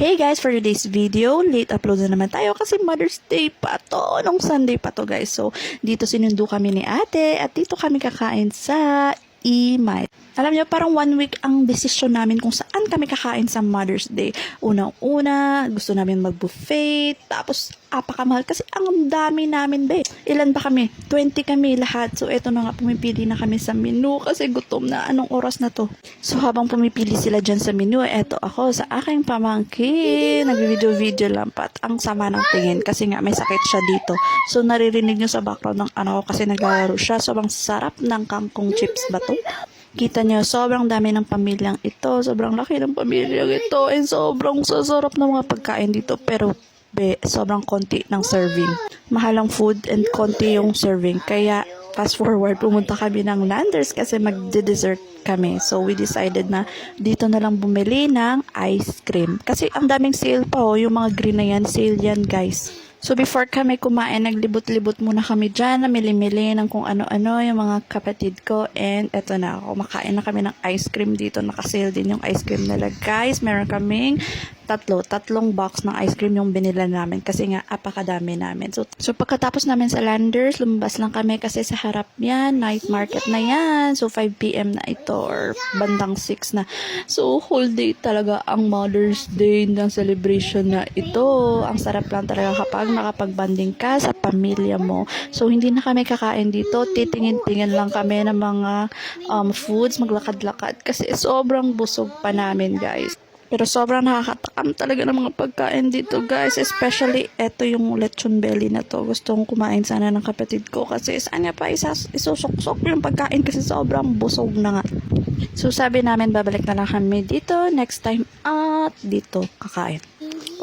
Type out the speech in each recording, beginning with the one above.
Hey guys, for today's video, late upload na naman tayo kasi Mother's Day pa to, nung Sunday pa to guys. So, dito sinundo kami ni ate at dito kami kakain sa E-Mite. Alam niyo, parang 1 week ang desisyon namin kung saan kami kakain sa Mother's Day. Unang-una, gusto namin mag-buffet, tapos apakamahal kasi ang dami namin be. Ilan ba kami? 20 kami lahat. So, eto na nga, pumipili na kami sa menu kasi gutom na. Anong oras na to? So, habang pumipili sila dyan sa menu, eto ako sa aking pamangkin. Nag-video lang pat. Ang sama ng tingin kasi nga may sakit siya dito. So, naririnig nyo sa background ng ano ko kasi naglalaro siya. Sobrang sarap ng kangkong chips ba to? Kita nyo, sobrang dami ng pamilyang ito. Sobrang laki ng pamilyang ito. And sobrang sasarap ng mga pagkain dito. Pero, sobrang konti ng serving. Mahal ang food and konti yung serving. Kaya, fast forward, pumunta kami ng Landers kasi magde-dessert kami. So, we decided na dito na lang bumili ng ice cream. Kasi ang daming sale pa yung mga green na yan, sale yan guys. So, before kami kumain, naglibot-libot muna kami dyan, namili-mili ng kung ano-ano yung mga kapatid ko. And eto na, kumakain na kami ng ice cream dito. Nakasale din yung ice cream nila. Guys, meron kaming tatlong box ng ice cream yung binila namin kasi nga apakadami namin. So pagkatapos namin sa Landers, lumabas lang kami kasi sa harap yan, night market na yan. So 5 PM na ito or bandang 6 na. So whole day talaga ang Mother's Day ng celebration na ito. Ang sarap lang talaga kapag nakapag-banding ka sa pamilya mo. So hindi na kami kakain dito, titingin-tingin lang kami ng mga foods, maglakad-lakad kasi sobrang busog pa namin guys. Pero sobrang nakakatakam talaga ng mga pagkain dito guys. Especially eto yung lechon belly na to. Gusto kong kumain sana ng kapatid ko kasi saan niya pa isusuksok yung pagkain kasi sobrang busog na nga. So sabi namin babalik na lang kami dito next time at dito kakain.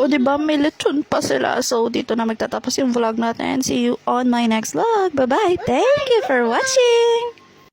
O diba may lechon pa sila. So dito na magtatapos yung vlog natin. See you on my next vlog. Bye bye. Thank you for watching.